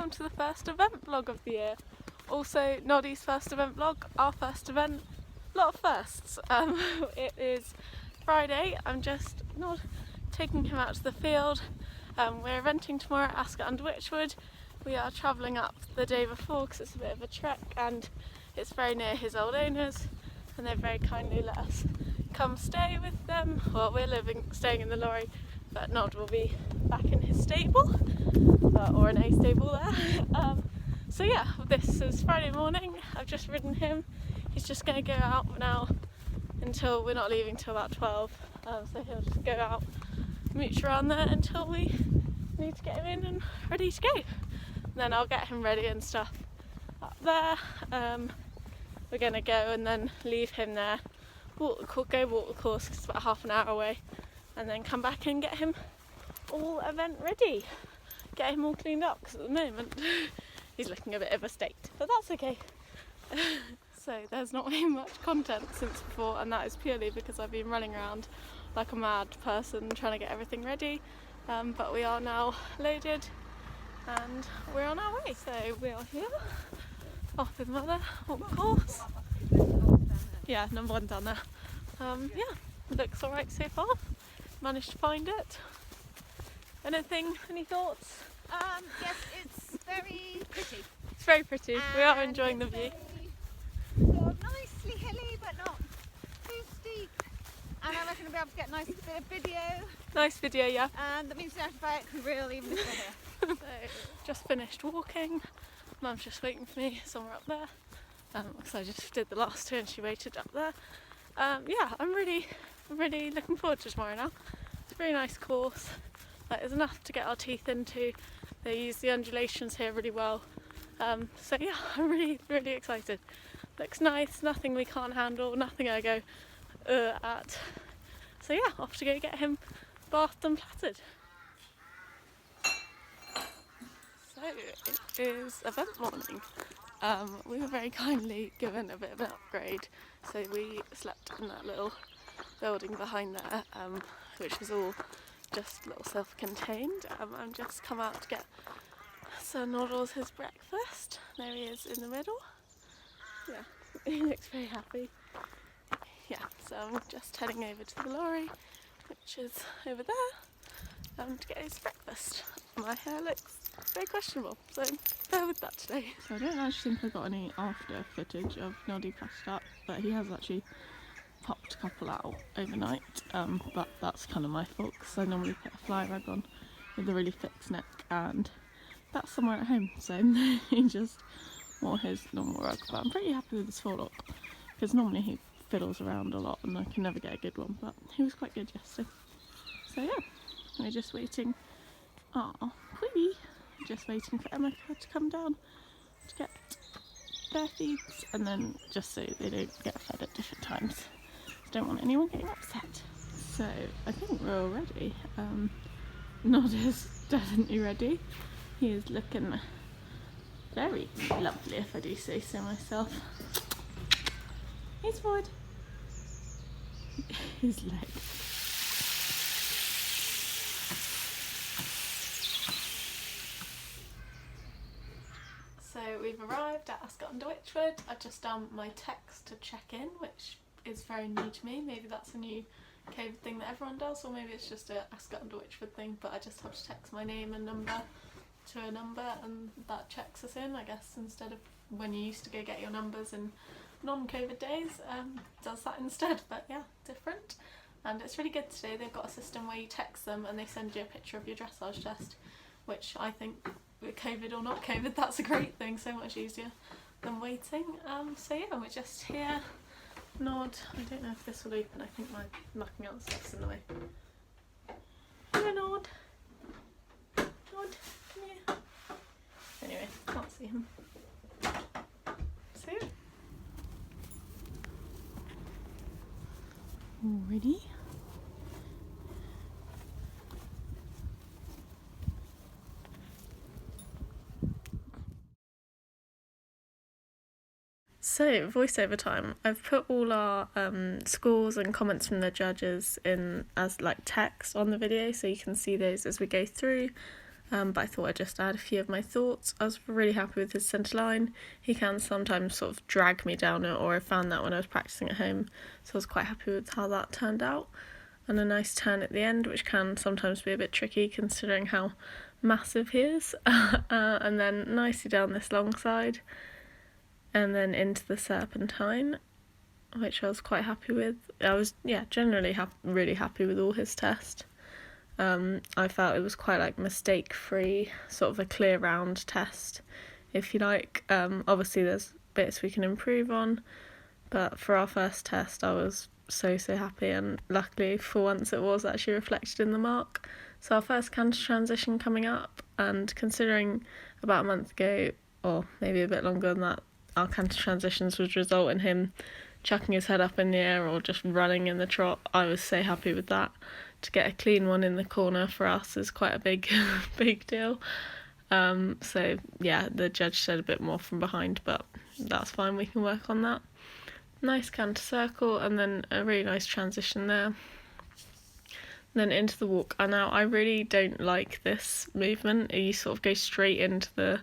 welcome to the first event vlog of the year. Also Noddy's first event vlog, our first event, a lot of firsts. It is Friday, I'm just not taking him out to the field. We're eventing tomorrow at Ascott Under Wychwood. We are travelling up the day before because it's a bit of a trek and it's very near his old owners, and they very kindly let us come stay with them. Well, we're staying in the lorry, but Nod will be back in his stable, or in a stable there. So yeah, this is Friday morning. I've just ridden him. He's just going to go out now until we're not leaving till about 12. So he'll just go out, mooch around there until we need to get him in and ready to go. And then I'll get him ready and stuff up there. We're going to go and then leave him there, go walk the course because it's about half an hour away, and then come back and get him all event ready. Get him all cleaned up because at the moment he's looking a bit of a state, but that's okay. So there's not been much content since before, and that is purely because I've been running around like a mad person trying to get everything ready. But we are now loaded and we're on our way. So we are here, off with Mother, walk the course. Yeah, number 1 down there. Yeah, looks alright so far. Managed to find it. Any thoughts? Yes, it's very pretty. It's very pretty. We are enjoying the view. Sort of nicely hilly, but not too steep. And I reckon we'll be able to get a nice bit of video. Nice video, yeah. And that means we don't have to buy it real even if we're here. So, just finished walking. Mum's just waiting for me somewhere up there. Because I just did the last 2 and she waited up there. Yeah, I'm really looking forward to tomorrow now. It's a very nice course. There's enough to get our teeth into. They use the undulations here really well. So yeah, I'm really excited. Looks nice, nothing we can't handle, nothing I go at. So yeah, off to go get him bathed and platted. So it is event morning. We were very kindly given a bit of an upgrade, so we slept in that little building behind there, which was all just little self-contained. I've just come out to get Sir Noddles his breakfast. There he is in the middle. Yeah, he looks very happy. Yeah, so I'm just heading over to the lorry, which is over there, to get his breakfast. My hair looks very questionable, so bear with that today. So I don't actually think I got any after footage of Noddy pressed up, but he has actually popped a couple out overnight, but that's kind of my fault because I normally put a fly rag on with a really fixed neck, and that's somewhere at home, so he just wore his normal rug. But I'm pretty happy with his forelock because normally he fiddles around a lot and I can never get a good one, but he was quite good yesterday. So yeah, we're just waiting. Queenie, just waiting for Emma to come down to get their feeds, and then just so they don't get fed at different times. Don't want anyone getting upset. So I think we're all ready. Nod is definitely ready. He is looking very lovely, if I do say so myself. He's forward. His leg. So we've arrived at Ascott Under Wychwood. I've just done my text to check in, which is very new to me. Maybe that's a new COVID thing that everyone does, or maybe it's just a Ascott Under Wychwood thing, but I just have to text my name and number to a number and that checks us in, I guess, instead of when you used to go get your numbers in non-COVID days. Does that instead, but yeah, different. And it's really good today. They've got a system where you text them and they send you a picture of your dressage test, which I think, with COVID or not COVID, that's a great thing, so much easier than waiting. So yeah, we're just here. Nod, I don't know if this will open, I think my knocking out stuff's in the way. Hello Nod. Nod, come here. Anyway, can't see him. So yeah. All ready? So, voiceover time. I've put all our scores and comments from the judges in as like text on the video, so you can see those as we go through. but I thought I'd just add a few of my thoughts. I was really happy with his centre line. He can sometimes sort of drag me down it, or I found that when I was practising at home, so I was quite happy with how that turned out. And a nice turn at the end, which can sometimes be a bit tricky considering how massive he is. And then nicely down this long side, and then into the serpentine, which I was quite happy with. I was, generally really happy with all his test. I felt it was quite like mistake-free, sort of a clear round test, if you like. Obviously there's bits we can improve on, but for our first test I was so happy, and luckily for once it was actually reflected in the mark. So our first canter transition coming up, and considering about a month ago, or maybe a bit longer than that, our canter transitions would result in him chucking his head up in the air or just running in the trot, I was so happy with that. To get a clean one in the corner for us is quite a big deal. So yeah, the judge said a bit more from behind, but that's fine, we can work on that. Nice canter circle, and then a really nice transition there. And then into the walk. And now I really don't like this movement. You sort of go straight into the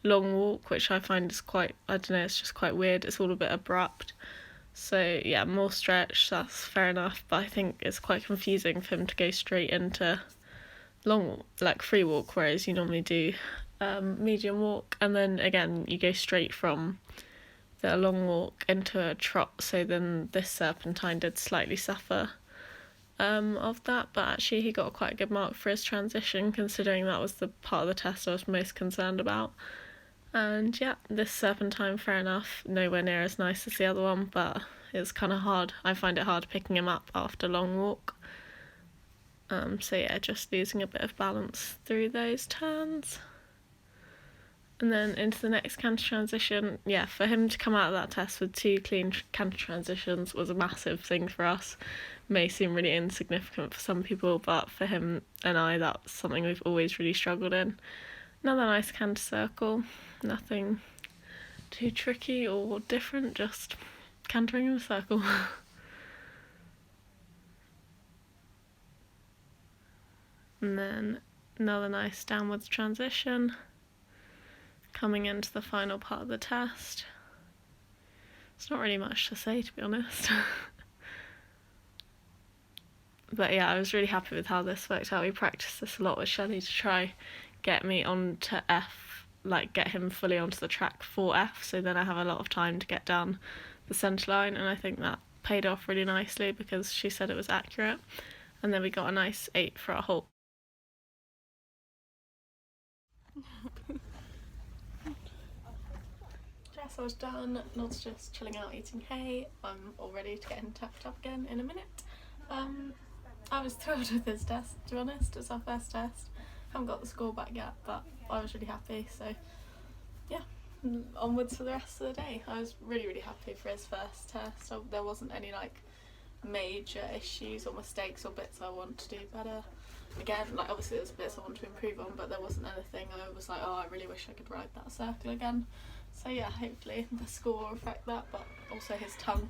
long walk, which I find is quite, I don't know, it's just quite weird. It's all a bit abrupt. So yeah, more stretch, that's fair enough, but I think it's quite confusing for him to go straight into long, like free walk, whereas you normally do medium walk, and then again you go straight from the long walk into a trot. So then this serpentine did slightly suffer of that, but actually he got quite a good mark for his transition, considering that was the part of the test I was most concerned about. And yeah, this serpentine, fair enough, nowhere near as nice as the other one, but it's kind of hard. I find it hard picking him up after long walk. So yeah, just losing a bit of balance through those turns. And then into the next canter transition, yeah, for him to come out of that test with 2 clean canter transitions was a massive thing for us. May seem really insignificant for some people, but for him and I, that's something we've always really struggled in. Another nice canter circle, nothing too tricky or different, just cantering in a circle. And then another nice downwards transition, coming into the final part of the test. It's not really much to say, to be honest. But yeah, I was really happy with how this worked out. We practiced this a lot with Shelley to try get me onto F, like get him fully onto the track for F, so then I have a lot of time to get down the centre line, and I think that paid off really nicely because she said it was accurate. And then we got a nice 8 for our halt. Dress I was done, Nod's just chilling out eating hay. I'm all ready to get him tucked up again in a minute. I was thrilled with this test, to be honest. It's our first test. Haven't got the score back yet, but I was really happy, so yeah, onwards for the rest of the day. I was really happy for his first test. So there wasn't any like major issues or mistakes or bits I want to do better. Again, like obviously there's bits I want to improve on, but there wasn't anything I was like, oh, I really wish I could ride that circle again. So yeah, hopefully the score will reflect that, but also his tongue,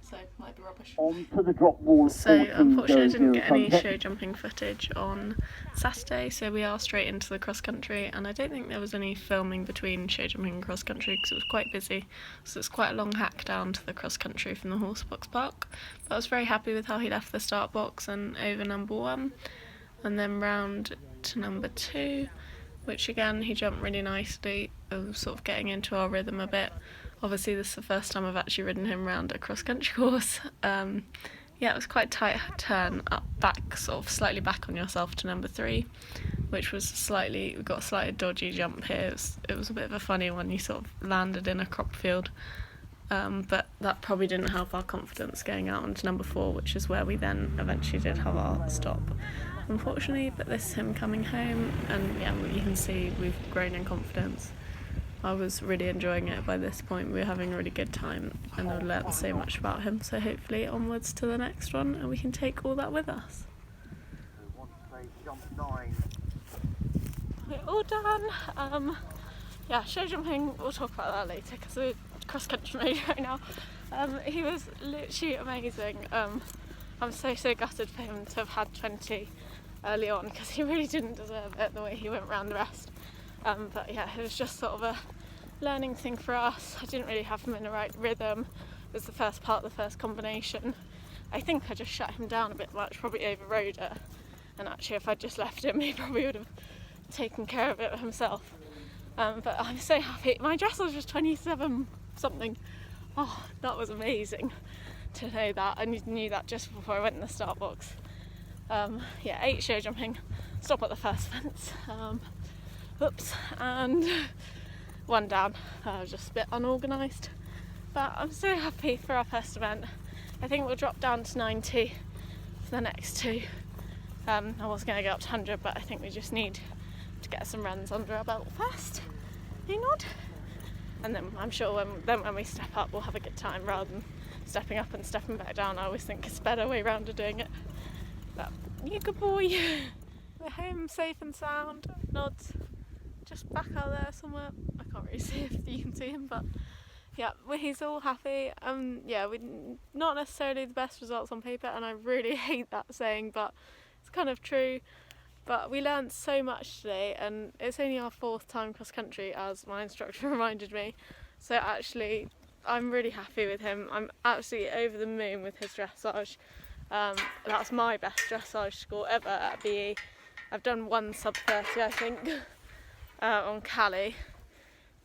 so might be rubbish. On to the drop wall. So unfortunately I didn't get any show jumping footage on Saturday, so we are straight into the cross country, and I don't think there was any filming between show jumping and cross country because it was quite busy, so it's quite a long hack down to the cross country from the horse box park. But I was very happy with how he left the start box and over number 1, and then round to number 2, which again he jumped really nicely, sort of getting into our rhythm a bit. Obviously this is the first time I've actually ridden him around a cross-country course. Yeah, it was quite a tight turn up back, sort of slightly back on yourself to number 3, which was we got a slightly dodgy jump here. It was a bit of a funny one, you sort of landed in a crop field, but that probably didn't help our confidence going out onto number 4, which is where we then eventually did have our stop, unfortunately. But this is him coming home, and yeah, you can see we've grown in confidence. I was really enjoying it by this point. We were having a really good time and I've learnt so much about him, so hopefully onwards to the next one and we can take all that with us. We're all done. Yeah, show jumping, we'll talk about that later because we're cross country mode right now. He was literally amazing. I'm so gutted for him to have had 20 early on, because he really didn't deserve it the way he went round the rest. But yeah, it was just sort of a learning thing for us. I didn't really have him in the right rhythm. It was the first part of the first combination. I think I just shut him down a bit much, probably overrode it. And actually if I'd just left him, he probably would have taken care of it himself. But I'm so happy. My dressage was 27 something. Oh, that was amazing to know that. I knew that just before I went in the start box. Yeah, 8 show jumping, stop at the first fence. Oops, and 1 down. I was just a bit unorganised. But I'm so happy for our first event. I think we'll drop down to 90 for the next 2. I was going to go up to 100, but I think we just need to get some runs under our belt first. Hey, nod. And then I'm sure when we step up, we'll have a good time rather than stepping up and stepping back down. I always think it's a better way round of doing it. But you good boy. We're home safe and sound. Nods. Just back out there somewhere. I can't really see if you can see him, but yeah, he's all happy. Yeah, we not necessarily the best results on paper, and I really hate that saying, but it's kind of true. But we learned so much today, and it's only our 4th time cross country, as my instructor reminded me. So actually, I'm really happy with him. I'm absolutely over the moon with his dressage. That's my best dressage score ever at BE. I've done 1 sub 30, I think, on Cali.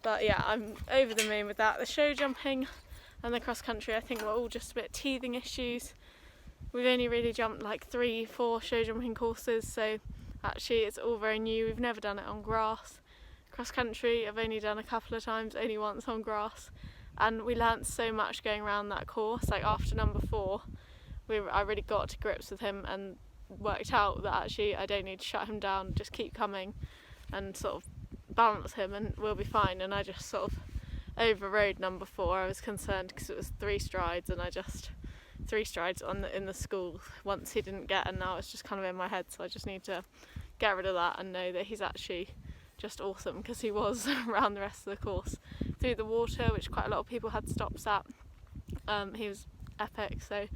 But yeah, I'm over the moon with that. The show jumping and the cross country, I think, were all just a bit teething issues. We've only really jumped like 3-4 show jumping courses, so actually it's all very new. We've never done it on grass. Cross country I've only done a couple of times, only once on grass, and we learnt so much going around that course. Like after number 4, I really got to grips with him and worked out that actually I don't need to shut him down, just keep coming and sort of balance him and we'll be fine. And I just sort of overrode number 4. I was concerned because it was 3 strides, and I just 3 strides in the school once he didn't get, and now it's just kind of in my head, so I just need to get rid of that and know that he's actually just awesome, because he was around the rest of the course through the water, which quite a lot of people had stops at. He was epic. So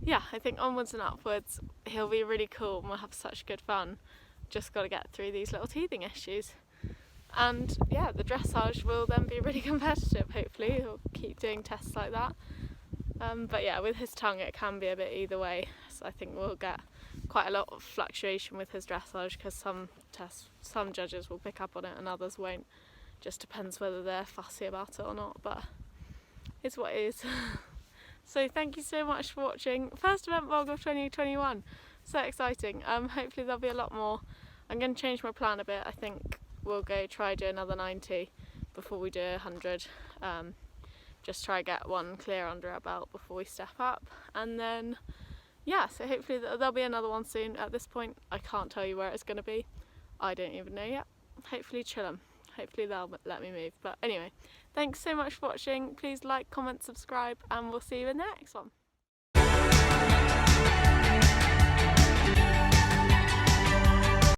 yeah, I think onwards and upwards he'll be really cool and we'll have such good fun. Just got to get through these little teething issues, and yeah, the dressage will then be really competitive. Hopefully he'll keep doing tests like that. But yeah, with his tongue it can be a bit either way, so I think we'll get quite a lot of fluctuation with his dressage, because some judges will pick up on it and others won't. Just depends whether they're fussy about it or not, but it's what it is. So thank you so much for watching. First event vlog of 2021. So exciting. Hopefully there'll be a lot more. I'm going to change my plan a bit. I think we'll try do another 90 before we do 100. Just try get 1 clear under our belt before we step up, and then yeah, so hopefully there'll be another one soon. At this point I can't tell you where it's going to be. I don't even know yet. Hopefully Chillum. Hopefully they'll let me move. But anyway, thanks so much for watching. Please like, comment, subscribe, and we'll see you in the next one.